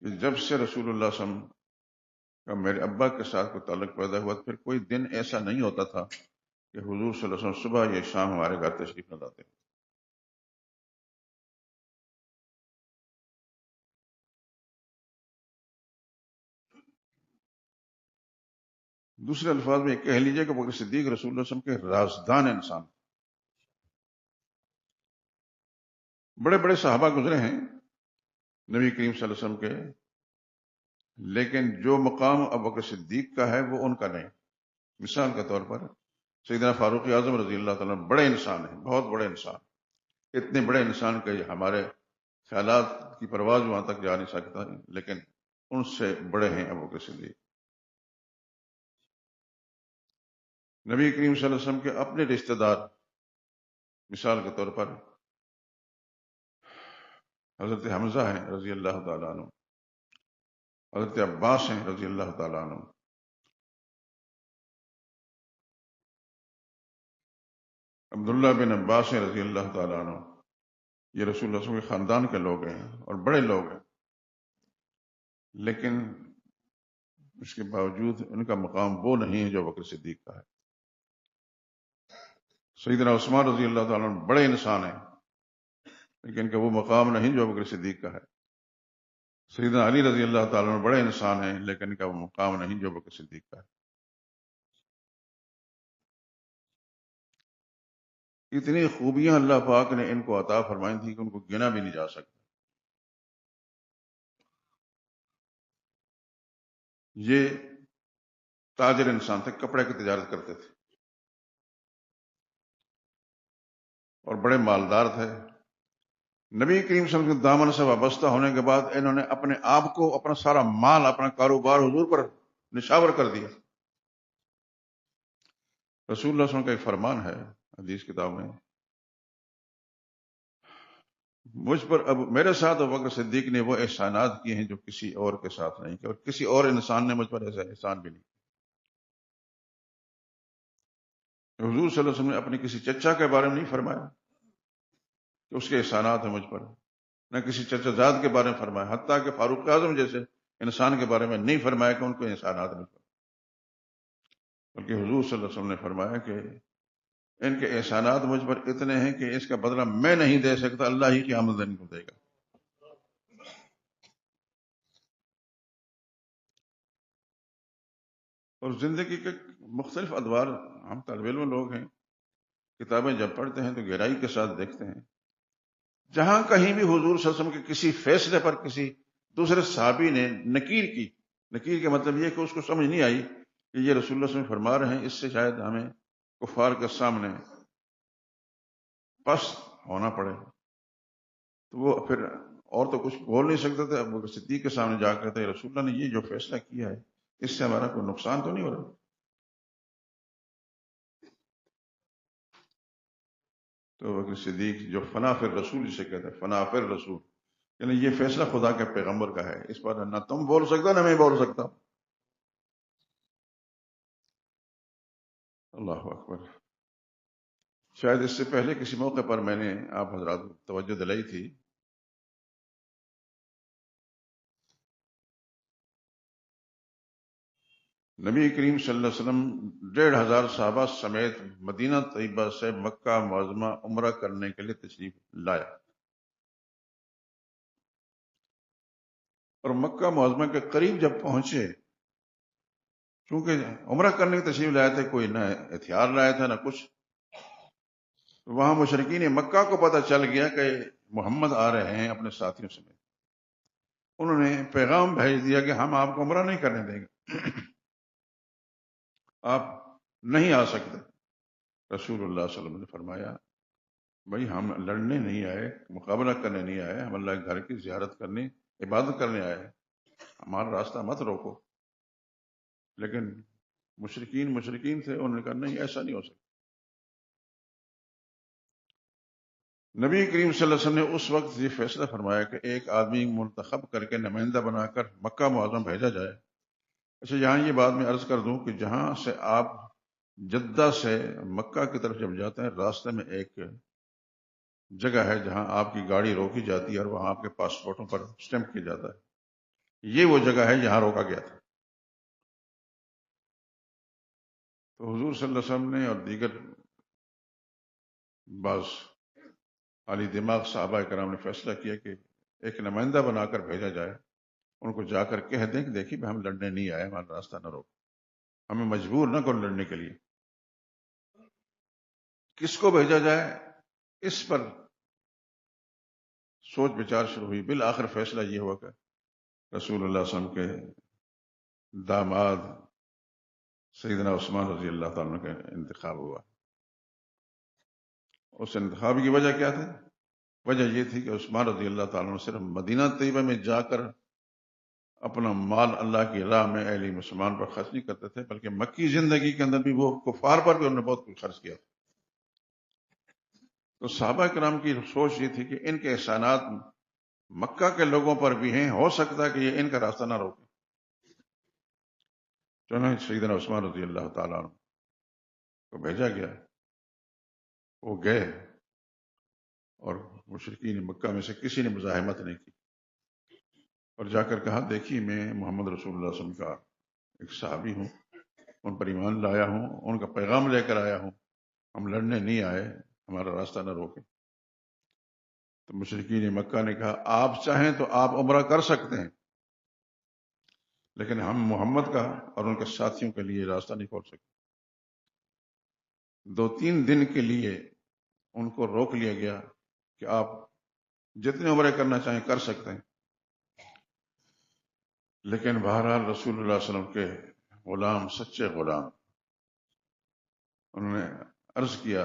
کہ جب سے رسول اللہ صلی اللہ علیہ وسلم کا میرے ابا کے ساتھ کوئی تعلق پیدا ہوا، پھر کوئی دن ایسا نہیں ہوتا تھا کہ حضور صلی اللہ علیہ وسلم صبح یا شام ہمارے گھر تشریف نہ لاتے۔ دوسرے الفاظ میں یہ کہہ لیجیے کہ بکر صدیق رسول اللہ صلی اللہ علیہ وسلم کے رازدان انسان، بڑے بڑے صحابہ گزرے ہیں نبی کریم صلی اللہ علیہ وسلم کے، لیکن جو مقام ابوبکر صدیق کا ہے وہ ان کا نہیں۔ مثال کے طور پر سیدنا فاروق اعظم رضی اللہ تعالیٰ عنہ بڑے انسان ہیں، بہت بڑے انسان، اتنے بڑے انسان کہ ہمارے خیالات کی پرواز وہاں تک جا نہیں سکتا، لیکن ان سے بڑے ہیں ابوبکر صدیق۔ نبی کریم صلی اللہ علیہ وسلم کے اپنے رشتہ دار، مثال کے طور پر حضرت حمزہ ہیں رضی اللہ تعالیٰ عنہ، حضرت عباس ہیں رضی اللہ تعالیٰ عنہ، عبداللہ بن عباس ہیں رضی اللہ تعالیٰ عنہ۔ یہ رسول اللہ صلی اللہ علیہ وسلم کے خاندان کے لوگ ہیں اور بڑے لوگ ہیں، لیکن اس کے باوجود ان کا مقام وہ نہیں ہے جو بکر صدیق کا ہے۔ سیدنا عثمان رضی اللہ تعالیٰ عنہ بڑے انسان ہیں، لیکن ان کا وہ مقام نہیں جو بکر صدیق کا ہے۔ سیدنا علی رضی اللہ تعالیٰ عنہ بڑے انسان ہیں، لیکن ان کا وہ مقام نہیں جو بکر صدیق کا ہے۔ اتنی خوبیاں اللہ پاک نے ان کو عطا فرمائی تھی کہ ان کو گنا بھی نہیں جا سکتا۔ یہ تاجر انسان تھے، کپڑے کی تجارت کرتے تھے، اور بڑے مالدار تھے. نبی کریم صلی اللہ علیہ وسلم کے دامن سے وابستہ ہونے کے بعد انہوں نے اپنے آپ کو، اپنا سارا مال، اپنا کاروبار حضور پر نشاور کر دیا. رسول اللہ صلی اللہ علیہ وسلم کا ایک فرمان ہے حدیث کتاب میں، مجھ پر اب میرے ساتھ ابو بکر صدیق نے وہ احسانات کیے ہیں جو کسی اور کے ساتھ نہیں کیے، اور کسی اور انسان نے مجھ پر ایسا احسان بھی نہیں. حضور صلی اللہ علیہ وسلم نے اپنے کسی چچا کے بارے میں نہیں فرمایا کہ اس کے احسانات ہیں مجھ پر، نہ کسی چچا زاد کے بارے میں فرمایا، حتیٰ کہ فاروق اعظم جیسے انسان کے بارے میں نہیں فرمایا کہ ان کو احسانات مجھ پر، بلکہ حضور صلی اللہ علیہ وسلم نے فرمایا کہ ان کے احسانات مجھ پر اتنے ہیں کہ اس کا بدلہ میں نہیں دے سکتا، اللہ ہی قیامت دن کو دے گا. اور زندگی کے مختلف ادوار، ہم طالب علم لوگ ہیں، کتابیں جب پڑھتے ہیں تو گہرائی کے ساتھ دیکھتے ہیں، جہاں کہیں بھی حضور صلی اللہ علیہ وسلم کے کسی فیصلے پر کسی دوسرے صحابی نے نکیر کی، نکیر کا مطلب یہ کہ اس کو سمجھ نہیں آئی کہ یہ رسول اللہ صلی اللہ علیہ وسلم فرما رہے ہیں، اس سے شاید ہمیں کفار کے سامنے پس ہونا پڑے، تو وہ پھر اور تو کچھ بول نہیں سکتے تھے. ابو بکر صدیق کے سامنے جا کر کہتے رسول اللہ نے یہ جو فیصلہ کیا ہے اس سے ہمارا کوئی نقصان تو نہیں ہو رہا؟ تو ابو بکر صدیق جو فنا فر رسول جسے کہتے ہیں، فنا فر رسول، یعنی یہ فیصلہ خدا کے پیغمبر کا ہے، اس پر نہ تم بول سکتا نہ میں بول سکتا. اللہ اکبر. شاید اس سے پہلے کسی موقع پر میں نے آپ حضرات کو توجہ دلائی تھی، نبی کریم صلی اللہ علیہ وسلم 1,500 صحابہ سمیت مدینہ طیبہ سے مکہ معظمہ عمرہ کرنے کے لیے تشریف لایا، اور مکہ معظمہ کے قریب جب پہنچے، چونکہ عمرہ کرنے کی تشریف لائے تھے، کوئی نہ ہتھیار لایا تھا نہ کچھ، وہاں مشرکین مکہ کو پتہ چل گیا کہ محمد آ رہے ہیں اپنے ساتھیوں سمیت. انہوں نے پیغام بھیج دیا کہ ہم آپ کو عمرہ نہیں کرنے دیں گے، آپ نہیں آ سکتے. رسول اللہ صلی اللہ علیہ وسلم نے فرمایا بھائی ہم لڑنے نہیں آئے، مقابلہ کرنے نہیں آئے، ہم اللہ کے گھر کی زیارت کرنے، عبادت کرنے آئے، ہمارا راستہ مت روکو. لیکن مشرکین تھے، انہوں نے کہا نہیں، ایسا نہیں ہو سکتا. نبی کریم صلی اللہ علیہ وسلم نے اس وقت یہ فیصلہ فرمایا کہ ایک آدمی منتخب کر کے نمائندہ بنا کر مکہ معظم بھیجا جائے. اچھا، یہاں یہ بات میں عرض کر دوں کہ جہاں سے آپ جدہ سے مکہ کی طرف جب جاتے ہیں، راستے میں ایک جگہ ہے جہاں آپ کی گاڑی روکی جاتی ہے اور وہاں آپ کے پاسپورٹوں پر اسٹیمپ کیا جاتا ہے. یہ وہ جگہ ہے جہاں روکا گیا تھا. تو حضور صلی اللہ علیہ وسلم نے اور دیگر بعض عالی دماغ صحابہ کرام نے فیصلہ کیا کہ ایک نمائندہ بنا کر بھیجا جائے، ان کو جا کر کہہ دیں کہ دیکھیے ہم لڑنے نہیں آئے، ہمارا راستہ نہ روک، ہمیں مجبور نہ کرو لڑنے کے لیے. کس کو بھیجا جائے، اس پر سوچ بچار شروع ہوئی. بالآخر فیصلہ یہ ہوا کہ رسول اللہ صلی اللہ علیہ وسلم کے داماد سیدنا عثمان رضی اللہ تعالیٰ عنہ کا انتخاب ہوا. اس انتخاب کی وجہ کیا تھی؟ وجہ یہ تھی کہ عثمان رضی اللہ تعالیٰ عنہ صرف مدینہ طیبہ میں جا کر اپنا مال اللہ کی راہ میں اہل مسلمان پر خرچ نہیں کرتے تھے، بلکہ مکی زندگی کے اندر بھی وہ کفار پر بھی انہوں نے بہت کچھ خرچ کیا تھا. تو صحابہ کرام کی سوچ یہ تھی کہ ان کے احسانات مکہ کے لوگوں پر بھی ہیں، ہو سکتا ہے کہ یہ ان کا راستہ نہ روکے. چنانچہ سیدنا عثمان رضی اللہ تعالیٰ عنہ کو بھیجا گیا. وہ گئے اور مشرکین مکہ میں سے کسی نے مزاحمت نہیں کی، اور جا کر کہا دیکھیے میں محمد رسول اللہ صلی اللہ علیہ وسلم کا ایک صحابی ہوں، ان پر ایمان لایا ہوں، ان کا پیغام لے کر آیا ہوں، ہم لڑنے نہیں آئے، ہمارا راستہ نہ روکے. تو مشرکین مکہ نے کہا آپ چاہیں تو آپ عمرہ کر سکتے ہیں، لیکن ہم محمد کا اور ان کے ساتھیوں کے لیے راستہ نہیں کھول سکتے. 2-3 دن کے لیے ان کو روک لیا گیا کہ آپ جتنے عمرے کرنا چاہیں کر سکتے ہیں. لیکن بہرحال رسول اللہ صلی اللہ علیہ وسلم کے غلام، سچے غلام، انہوں نے عرض کیا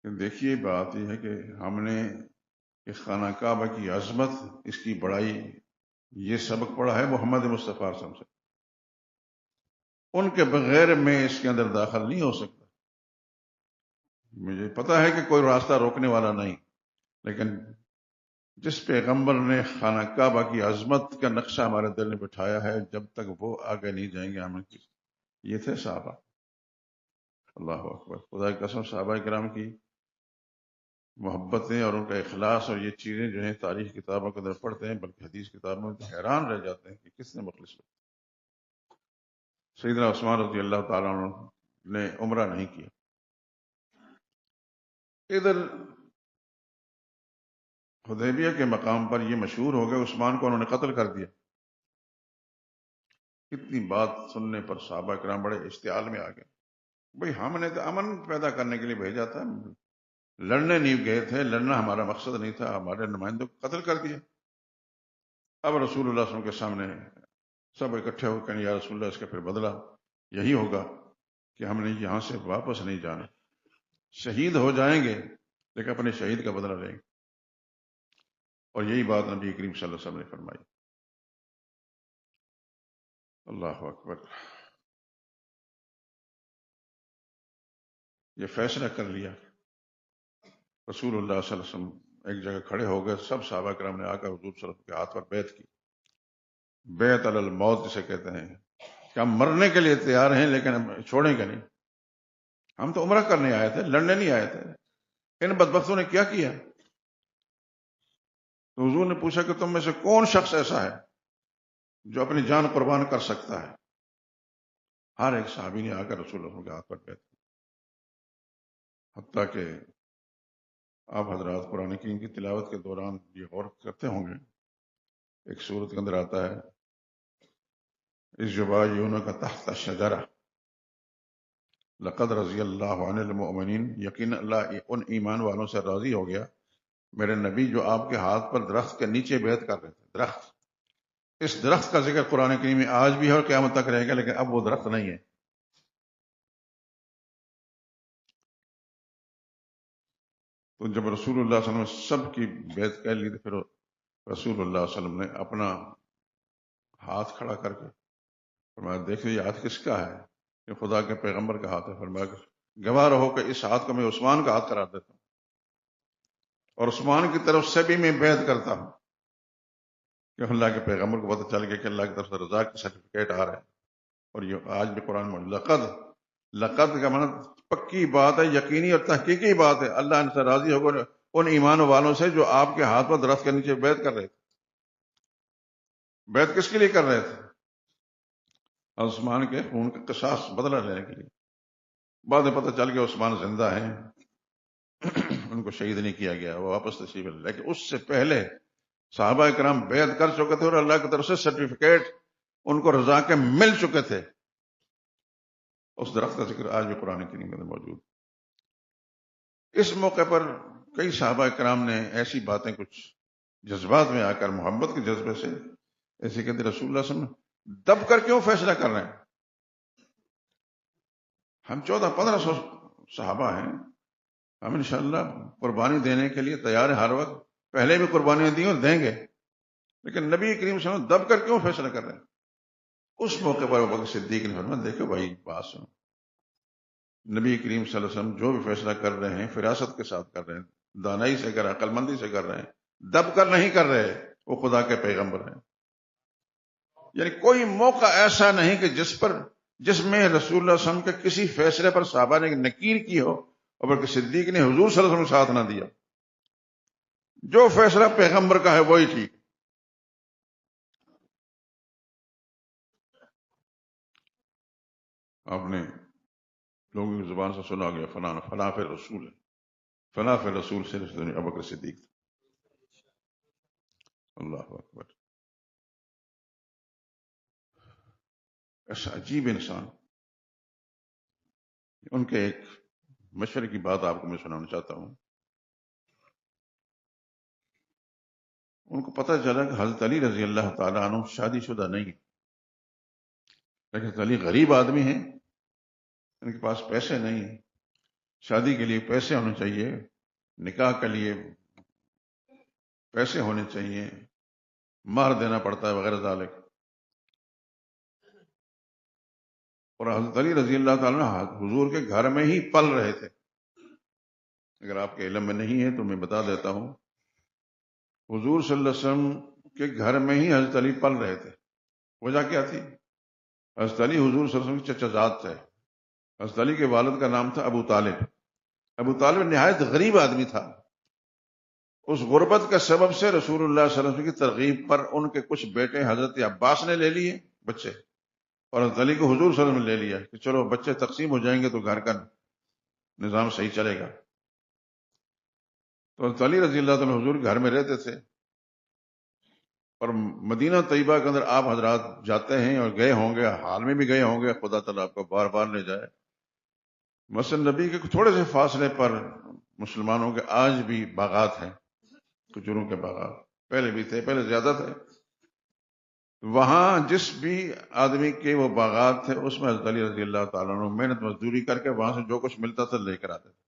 کہ دیکھیے بات یہ ہے کہ ہم نے اس خانہ کعبہ کی عظمت، اس کی بڑائی، یہ سبق پڑھا ہے محمد مصطفیٰ صلی اللہ علیہ وسلم سے. ان کے بغیر میں اس کے اندر داخل نہیں ہو سکتا. مجھے پتا ہے کہ کوئی راستہ روکنے والا نہیں، لیکن جس پیغمبر نے خانہ کعبہ کی عظمت کا نقشہ ہمارے دل میں بٹھایا ہے، جب تک وہ آگے نہیں جائیں گے ہم یہ تھے صحابہ. اللہ اکبر. خدا کی قسم صحابہ کرام کی محبتیں اور ان کا اخلاص اور یہ چیزیں جو ہیں تاریخ کتابوں کے اندر پڑھتے ہیں، بلکہ حدیث کتابوں میں حیران رہ جاتے ہیں کہ کس نے مخلص ہو. سیدنا عثمان رضی اللہ تعالیٰ عنہ نے عمرہ نہیں کیا. ادھر حدیبیہ کے مقام پر یہ مشہور ہو گیا، عثمان کو انہوں نے قتل کر دیا. کتنی بات سننے پر صحابہ کرام بڑے اشتعال میں آ گئے. بھئی ہم نے تو امن پیدا کرنے کے لیے بھیجا تھا، لڑنے نہیں گئے تھے، لڑنا ہمارا مقصد نہیں تھا، ہمارے نمائندوں کو قتل کر دیا. اب رسول اللہ صلی اللہ علیہ وسلم کے سامنے سب اکٹھے ہو کر یا رسول اللہ اس کا پھر بدلہ یہی ہوگا کہ ہم نے یہاں سے واپس نہیں جانا، شہید ہو جائیں گے لیکن اپنے شہید کا بدلہ لیں گے. اور یہی بات نبی کریم صلی اللہ علیہ وسلم نے فرمائی. اللہ اکبر. یہ فیصلہ کر لیا. رسول اللہ صلی اللہ علیہ وسلم ایک جگہ کھڑے ہو گئے، سب صحابہ کرام نے آ کر حضور صلی اللہ علیہ وسلم کے ہاتھ پر بیعت کی. بیعت علی الموت جسے کہتے ہیں کہ ہم مرنے کے لیے تیار ہیں لیکن ہم چھوڑیں گے نہیں. ہم تو عمرہ کرنے آئے تھے، لڑنے نہیں آئے تھے. ان بدبختوں نے کیا کیا؟ تو حضور نے پوچھا کہ تم میں سے کون شخص ایسا ہے جو اپنی جان قربان کر سکتا ہے؟ ہر ایک صحابی نے آ کر رسول اللہ کے ہاتھ پر بیعت کی. حتیٰ کہ آپ حضرات قرآن کریم کی تلاوت کے دوران یہ غور کرتے ہوں گے، ایک سورت کے اندر آتا ہے اس جبایون کا تحت شجرہ لقد رضی اللہ عن المؤمنین، یقین اللہ ان ایمان والوں سے راضی ہو گیا میرے نبی جو آپ کے ہاتھ پر درخت کے نیچے بیعت کر رہے تھے. درخت، اس درخت کا ذکر قرآن کریم میں آج بھی ہے اور قیامت تک رہے گا، لیکن اب وہ درخت نہیں ہے. تو جب رسول اللہ صلی اللہ علیہ وسلم نے سب کی بیعت کر لی تو پھر رسول اللہ صلی اللہ علیہ وسلم نے اپنا ہاتھ کھڑا کر کے فرمایا دیکھو یہ ہاتھ کس کا ہے؟ یہ خدا کے پیغمبر کا ہاتھ ہے. فرمایا گواہ رہو کہ اس ہاتھ کو میں عثمان کا ہاتھ قرار دیتا ہوں اور عثمان کی طرف سے بھی میں بیعت کرتا ہوں کہ اللہ کے پیغمبر کو پتہ چل گیا کہ اللہ کی طرف سے رضا کی سرٹیفکیٹ آ رہا ہے. اور یہ آج بھی قرآن میں لقد کا مطلب پکی بات ہے، یقینی اور تحقیقی بات ہے. اللہ ان سے راضی ہوگا ان ایمان والوں سے جو آپ کے ہاتھ پر درخت کے نیچے بیعت کر رہے تھے. بیعت کس کے لیے کر رہے تھے؟ عثمان کے خون کا قصاص بدلہ لینے کے لیے. بعد میں پتہ چل گیا عثمان زندہ ہیں، ان کو شہید نہیں کیا گیا، وہ واپس تشریف لے. لیکن اس سے پہلے صحابہ کرام بیعت کر چکے تھے اور اللہ کی طرف سے سرٹیفکیٹ ان کو رضا کے مل چکے تھے. اس درخت کا ذکر آج بھی قرآن کریم میں موجود. اس موقع پر کئی صحابہ کرام نے ایسی باتیں کچھ جذبات میں آ کر محبت کے جذبے سے ایسے کہتے رسول اللہ صلی اللہ علیہ وسلم دب کر کیوں فیصلہ کر رہے ہیں؟ ہم 1400-1500 صحابہ ہیں، ہم انشاءاللہ قربانی دینے کے لیے تیار ہیں ہر وقت، پہلے بھی قربانیاں دی اور دیں گے، لیکن نبی کریم صلی اللہ علیہ وسلم دب کر کیوں فیصلہ کر رہے ہیں؟ اس موقع پر ابوبکر صدیق نے فرمایا دیکھو بھائی بات سنو، نبی کریم صلی اللہ علیہ وسلم جو بھی فیصلہ کر رہے ہیں فراست کے ساتھ کر رہے ہیں، دانائی سے کر رہے ہیں، عقل مندی سے کر رہے ہیں، دب کر نہیں کر رہے. وہ خدا کے پیغمبر ہیں. یعنی کوئی موقع ایسا نہیں کہ جس میں رسول اللہ صلی اللہ علیہ وسلم کے کسی فیصلے پر صحابہ نے نکیر کی ہو اور بلکہ صدیق نے حضور صلی اللہ علیہ وسلم ساتھ نہ دیا. جو فیصلہ پیغمبر کا ہے وہی ٹھیک. آپ نے لوگوں کی زبان سے سنا گیا فلاں فلاں پھر رسول ہے، فلاں پھر رسول سے ابوبکر صدیق. اللہ اکبر. ایسا عجیب انسان. ان کے ایک مشورے کی بات آپ کو میں سنانا چاہتا ہوں. ان کو پتہ چلا کہ حضرت علی رضی اللہ تعالیٰ عنہ شادی شدہ نہیں، لیکن حضرت علی غریب آدمی ہیں، ان کے پاس پیسے نہیں ہیں، شادی کے لیے پیسے ہونے چاہیے، نکاح کے لیے پیسے ہونے چاہیے، مہر دینا پڑتا ہے وغیرہ ذالک. اور حضرت علی رضی اللہ تعالیٰ عنہ حضور کے گھر میں ہی پل رہے تھے. اگر آپ کے علم میں نہیں ہے تو میں بتا دیتا ہوں، حضور صلی اللہ علیہ وسلم کے گھر میں ہی حضرت علی پل رہے تھے. وجہ کیا تھی؟ حضرت علی حضور صلی اللہ علیہ وسلم کے چچا زاد تھے. حضرت علی کے والد کا نام تھا ابو طالب. ابو طالب نہایت غریب آدمی تھا. اس غربت کے سبب سے رسول اللہ صلی اللہ علیہ وسلم کی ترغیب پر ان کے کچھ بیٹے حضرت عباس نے لے لیے بچے، اور حضرت علی کو حضور صلی اللہ علیہ وسلم نے لے لیا کہ چلو بچے تقسیم ہو جائیں گے تو گھر کا نظام صحیح چلے گا. تو حضرت علی رضی اللہ تعالیٰ حضور گھر میں رہتے تھے. اور مدینہ طیبہ کے اندر آپ حضرات جاتے ہیں اور گئے ہوں گے، حال میں بھی گئے ہوں گے، خدا تعالیٰ آپ کو بار بار لے جائے. مسجد نبی کے تھوڑے سے فاصلے پر مسلمانوں کے آج بھی باغات ہیں، کھجوروں کے باغات. پہلے بھی تھے، پہلے زیادہ تھے. وہاں جس بھی آدمی کے وہ باغات تھے اس میں حضرت علی رضی اللہ تعالیٰ عنہ محنت مزدوری کر کے وہاں سے جو کچھ ملتا تھا لے کر آتے تھے.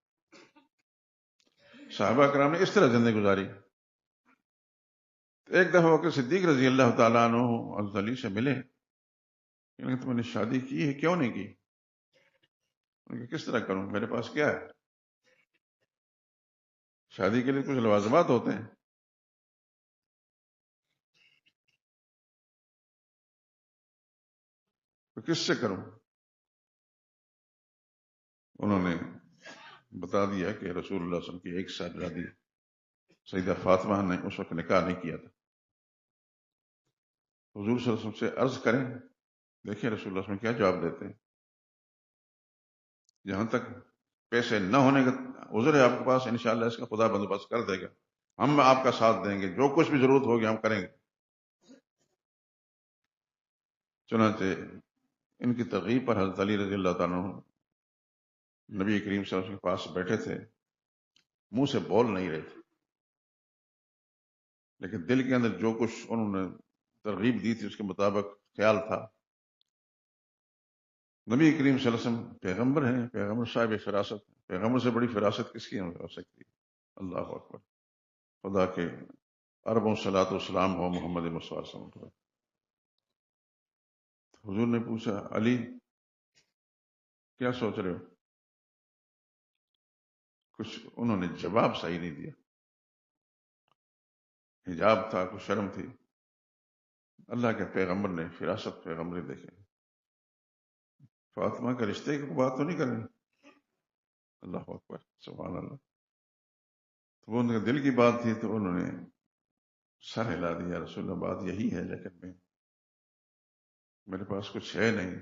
صحابہ کرام نے اس طرح زندگی گزاری. ایک دفعہ وقت صدیق رضی اللہ تعالیٰ عنہ حضرت علی سے ملے. تم نے شادی کی ہے، کیوں نہیں کی؟ کس طرح کروں، میرے پاس کیا ہے؟ شادی کے لیے کچھ لوازمات ہوتے ہیں. تو کس سے کروں؟ انہوں نے بتا دیا کہ رسول اللہ صلی اللہ علیہ وسلم کی ایک صاحبزادی سیدہ فاطمہ نے اس وقت نکاح نہیں کیا تھا. حضور صلی اللہ علیہ وسلم سے عرض کریں، دیکھیں رسول اللہ صلی اللہ علیہ وسلم کیا جواب دیتے ہیں. جہاں تک پیسے نہ ہونے کا عذر ہے آپ کے پاس، انشاءاللہ اس کا خدا بندوبست کر دے گا. ہم آپ کا ساتھ دیں گے، جو کچھ بھی ضرورت ہوگی ہم کریں گے. چنانچہ ان کی ترغیب پر حضرت علی رضی اللہ تعالیٰ عنہ نبی کریم صلی اللہ علیہ وسلم کے پاس بیٹھے تھے. منہ سے بول نہیں رہے تھے، لیکن دل کے اندر جو کچھ انہوں نے ترغیب دی تھی اس کے مطابق خیال تھا. نبی کریم صلی اللہ علیہ وسلم پیغمبر ہیں، پیغمبر صاحب فراست. پیغمبر سے بڑی فراست کس کی ہو سکتی ہے؟ اللہ اکبر. خدا کے اربوں صلاۃ والسلام ہو محمد مصطفیٰ صلی اللہ علیہ وسلم. حضور نے پوچھا، علی کیا سوچ رہے ہو؟ کچھ انہوں نے جواب صحیح نہیں دیا. حجاب تھا، کچھ شرم تھی. اللہ کے پیغمبر نے فراست پیغمبر دیکھے. فاطمہ کے رشتے کی بات تو نہیں کرنی؟ اللہ اکبر، سبحان اللہ. تو وہ ان کے دل کی بات تھی تو انہوں نے سر ہلا دیا. رسول اللہ بات یہی ہے، لیکن میرے پاس کچھ ہے نہیں.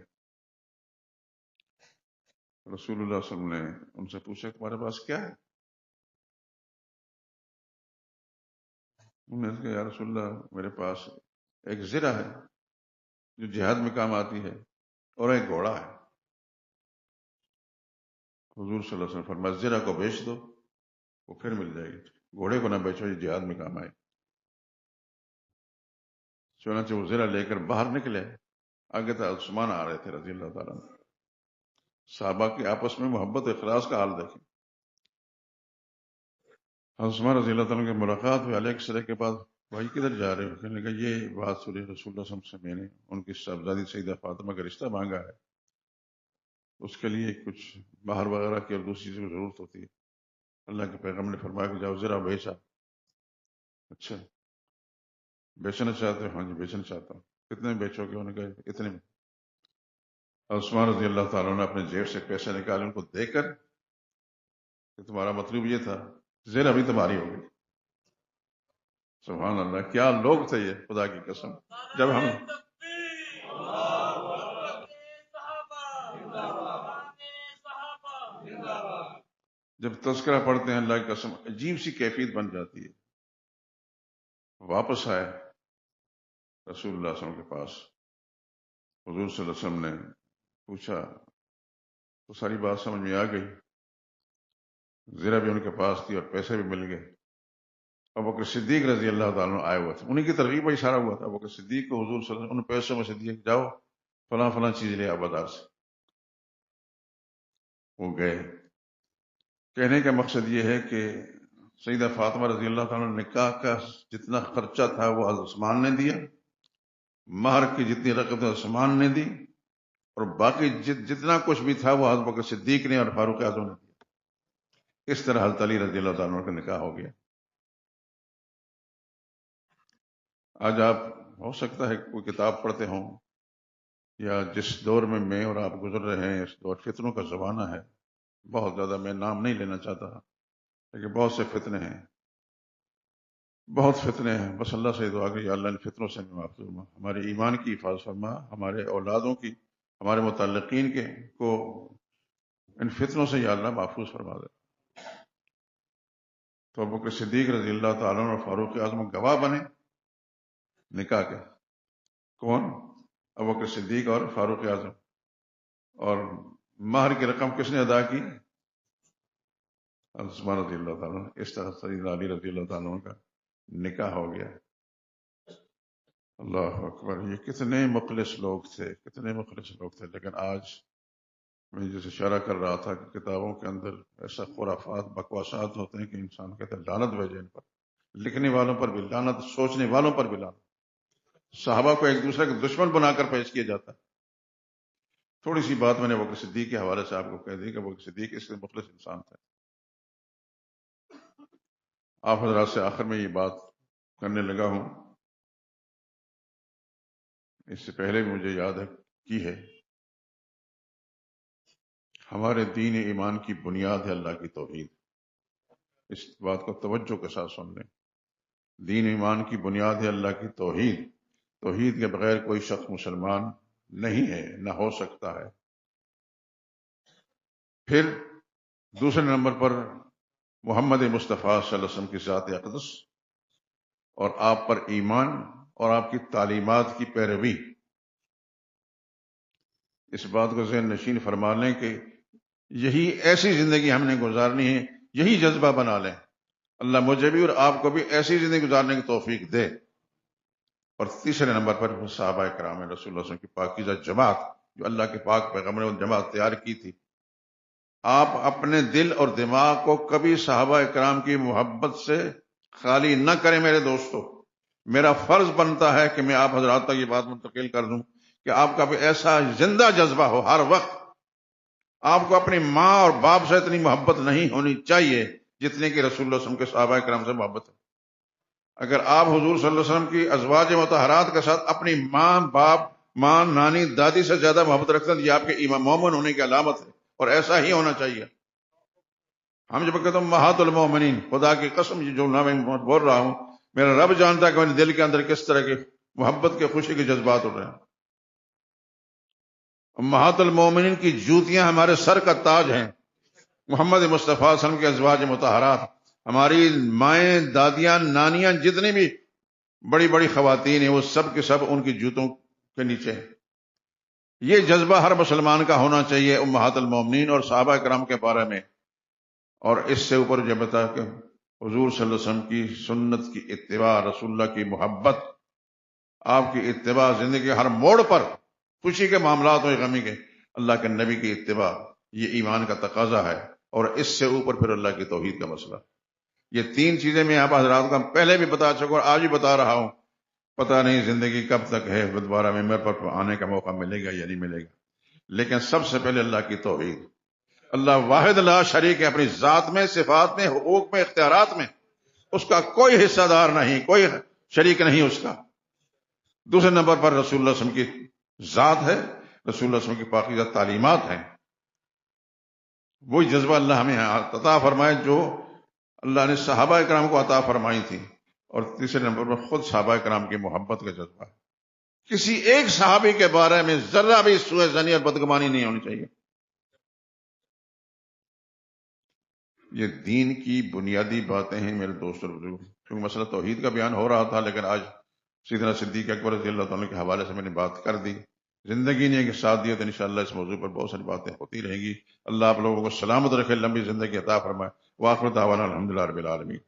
رسول اللہ صلی اللہ علیہ وسلم نے ان سے پوچھا تمہارے پاس کیا ہے؟ انہوں نے کہا یا رسول اللہ میرے پاس ایک زرہ ہے جو جہاد میں کام آتی ہے، اور ایک گھوڑا ہے. حضور صلی اللہ علیہ وسلم فرمایا زرہ کو بیچ دو، وہ پھر مل جائے گی. گھوڑے کو نہ بیچو، یہ جہاد میں کام آئے. چنانچہ وہ زرہ لے کر باہر نکلے. آگے تھا عثمان آ رہے تھے رضی اللہ تعالیٰ عنہ. صحابہ کی آپس میں محبت اخلاص کا حال دیکھیں. عثمان رضی اللہ تعالیٰ کی ملاقات ہوئی علیہ السلام کے بعد، بھائی کدھر جا رہے ہو؟ کہنے لگا یہ بات سنی رسول اللہ صلی اللہ علیہ وسلم سے میں نے ان کی صاحبزادی سیدہ فاطمہ کا رشتہ مانگا ہے، اس کے لیے کچھ باہر وغیرہ کی اور دوسری چیزوں کی ضرورت ہوتی ہے. اللہ کے پیغمبر نے فرمایا کہ جاؤ ذرا بیچا. اچھا بیچنا چاہتے ہو؟ ہاں جی بیچنا چاہتا ہوں. کتنے میں بیچو گے؟ انہوں نے کہا اتنے میں. عثمان رضی اللہ تعالیٰ نے اپنے جیب سے پیسے نکالے ان کو دے کر کہ تمہارا مطلوب یہ تھا، زیر ابھی تمہاری ہوگی. سبحان اللہ، کیا لوگ تھے یہ، خدا کی قسم. جب ہم تذکرہ پڑھتے ہیں اللہ کی قسم عجیب سی کیفیت بن جاتی ہے. واپس آئے رسول اللہ صلی اللہ علیہ وسلم کے پاس. حضور صلی اللہ علیہ وسلم نے پوچھا تو ساری بات سمجھ میں آ گئی. زیرہ بھی ان کے پاس تھی اور پیسے بھی مل گئے. ابو بکر صدیق رضی اللہ تعالیٰ عنہ آئے ہوئے تھے. انہیں کی ترغیب پر اشارہ ہوا تھا. ابو بکر صدیق کو حضور صلی اللہ علیہ وسلم ان پیسوں میں سے دیے، جاؤ فلاں فلاں چیز لے آ بازار سے. وہ گئے. کہنے کا مقصد یہ ہے کہ سیدہ فاطمہ رضی اللہ تعالیٰ نکاح کا جتنا خرچہ تھا وہ حضرت عثمان نے دیا، مہر کی جتنی رقم عثمان نے دی، اور باقی جتنا کچھ بھی تھا وہ حضرت بکر صدیق نے اور فاروق اعظم نے دیا۔ اس طرح حضرت علی رضی اللہ تعالیٰ کا نکاح ہو گیا۔ آج آپ ہو سکتا ہے کوئی کتاب پڑھتے ہوں، یا جس دور میں اور آپ گزر رہے ہیں، اس دور فتنوں کا زمانہ ہے، بہت زیادہ میں نام نہیں لینا چاہتا، لیکن بہت سے فتنے ہیں، بہت فتنے ہیں۔ بس اللہ سے دعا کہ یا اللہ ان فتنوں سے محفوظ فرما، ہمارے ایمان کی حفاظت فرما، ہمارے اولادوں کی، ہمارے متعلقین کو ان فتنوں سے یا اللہ محفوظ فرما دے۔ تو ابوبکر صدیق رضی اللہ تعالیٰ عنہ اور فاروق اعظم گواہ بنے نکاح کے۔ کون؟ ابوبکر صدیق اور فاروق اعظم۔ اور مہر کی رقم کس نے ادا کی؟ عثمان رضی اللہ تعالیٰ عنہ۔ اس طرح سیدنا علی رضی اللہ تعالیٰ عنہ کا نکاح ہو گیا۔ اللہ اکبر! یہ کتنے مخلص لوگ تھے، کتنے مخلص لوگ تھے، لیکن آج میں جیسے اشارہ کر رہا تھا کہ کتابوں کے اندر ایسا خرافات، بکواسات ہوتے ہیں کہ انسان کہتا ہے لعنت بھیجے ان پر، لکھنے والوں پر بھی لعنت، سوچنے والوں پر بھی لعنت۔ صحابہ کو ایک دوسرے کے دشمن بنا کر پیش کیا جاتا ہے۔ تھوڑی سی بات میں نے ابوبکر صدیق کے حوالے سے آپ کو کہہ دی کہ ابوبکر صدیق اس کے مخلص انسان تھے۔ آپ حضرات سے آخر میں یہ بات کرنے لگا ہوں، اس سے پہلے بھی مجھے یاد کی ہے، ہمارے دین ایمان کی بنیاد ہے اللہ کی توحید۔ اس بات کو توجہ کے ساتھ سن لیں۔ دین ایمان کی بنیاد ہے اللہ کی توحید۔ توحید کے بغیر کوئی شخص مسلمان نہیں ہے، نہ ہو سکتا ہے۔ پھر دوسرے نمبر پر محمد مصطفیٰ صلی اللہ علیہ وسلم کی ذات اقدس اور آپ پر ایمان اور آپ کی تعلیمات کی پیروی۔ اس بات کو ذہن نشین فرما لیں کہ یہی ایسی زندگی ہم نے گزارنی ہے، یہی جذبہ بنا لیں۔ اللہ مجھے بھی اور آپ کو بھی ایسی زندگی گزارنے کی توفیق دے۔ اور تیسرے نمبر پر صحابہ کرام رسول اللہ صلی اللہ علیہ وسلم کی پاکیزہ جماعت، جو اللہ کے پاک پیغمبر نے جماعت تیار کی تھی۔ آپ اپنے دل اور دماغ کو کبھی صحابہ کرام کی محبت سے خالی نہ کریں میرے دوستو۔ میرا فرض بنتا ہے کہ میں آپ حضرات تک یہ بات منتقل کر دوں کہ آپ کا بھی ایسا زندہ جذبہ ہو۔ ہر وقت آپ کو اپنی ماں اور باپ سے اتنی محبت نہیں ہونی چاہیے جتنے کہ رسول اللہ صلی اللہ علیہ وسلم کے صحابہ کرام سے محبت ہے۔ اگر آپ حضور صلی اللہ علیہ وسلم کی ازواج مطہرات کے ساتھ اپنی ماں باپ، ماں نانی دادی سے زیادہ محبت رکھتے ہیں تو یہ آپ کے ایمان مومن ہونے کی علامت ہے، اور ایسا ہی ہونا چاہیے۔ ہم جب کہتے ہیں امہات المومنین، خدا کی قسم یہ جو میں بول رہا ہوں، میرا رب جانتا ہے کہ میرے دل کے اندر کس طرح کی محبت کے، خوشی کے جذبات اٹھ رہے ہیں۔ امہات المومنین کی جوتیاں ہمارے سر کا تاج ہیں۔ محمد مصطفیٰ صلی اللہ علیہ وسلم کے ازواج مطہرات، ہماری مائیں، دادیاں، نانیاں، جتنی بھی بڑی بڑی خواتین ہیں، وہ سب کے سب ان کی جوتوں کے نیچے ہیں۔ یہ جذبہ ہر مسلمان کا ہونا چاہیے امہات المومنین اور صحابہ کرام کے بارے میں۔ اور اس سے اوپر یہ بتا کہ حضور صلی اللہ علیہ وسلم کی سنت کی اتباع، رسول اللہ کی محبت، آپ کی اتباع زندگی کے ہر موڑ پر، خوشی کے معاملات ہو یا غمی کے، اللہ کے نبی کی اتباع، یہ ایمان کا تقاضا ہے۔ اور اس سے اوپر پھر اللہ کی توحید کا مسئلہ۔ یہ تین چیزیں میں آپ حضرات کو پہلے بھی بتا چکا اور آج بھی بتا رہا ہوں۔ پتہ نہیں زندگی کب تک ہے، دوبارہ ممبر پر آنے کا موقع ملے گا یا نہیں ملے گا، لیکن سب سے پہلے اللہ کی توحید۔ اللہ واحد لا شریک ہے، اپنی ذات میں، صفات میں، حقوق میں، اختیارات میں اس کا کوئی حصہ دار نہیں، کوئی شریک نہیں اس کا۔ دوسرے نمبر پر رسول اللہ صلی اللہ علیہ وسلم کی ذات ہے، رسول اللہ صلی اللہ علیہ وسلم کی پاکیزہ تعلیمات ہیں۔ وہی جذبہ اللہ ہمیں عطا فرمائے جو اللہ نے صحابہ کرام کو عطا فرمائی تھی۔ اور تیسرے نمبر پر خود صحابہ کرام کی محبت کا جذبہ ہے۔ کسی ایک صحابی کے بارے میں ذرہ بھی سوء ظنی اور بدگمانی نہیں ہونی چاہیے۔ یہ دین کی بنیادی باتیں ہیں میرے دوست اور بزرگ۔ کیونکہ مسئلہ توحید کا بیان ہو رہا تھا، لیکن آج سیدنا صدیق اکبر رضی اللہ تعالیٰ کے حوالے سے میں نے بات کر دی۔ زندگی نے ایک ساتھ دیا تو انشاءاللہ اس موضوع پر بہت ساری باتیں ہوتی رہیں گی۔ اللہ آپ لوگوں کو سلامت رکھے، لمبی زندگی عطا فرمائے۔ وآخر دعوانا الحمدللہ رب العالمین۔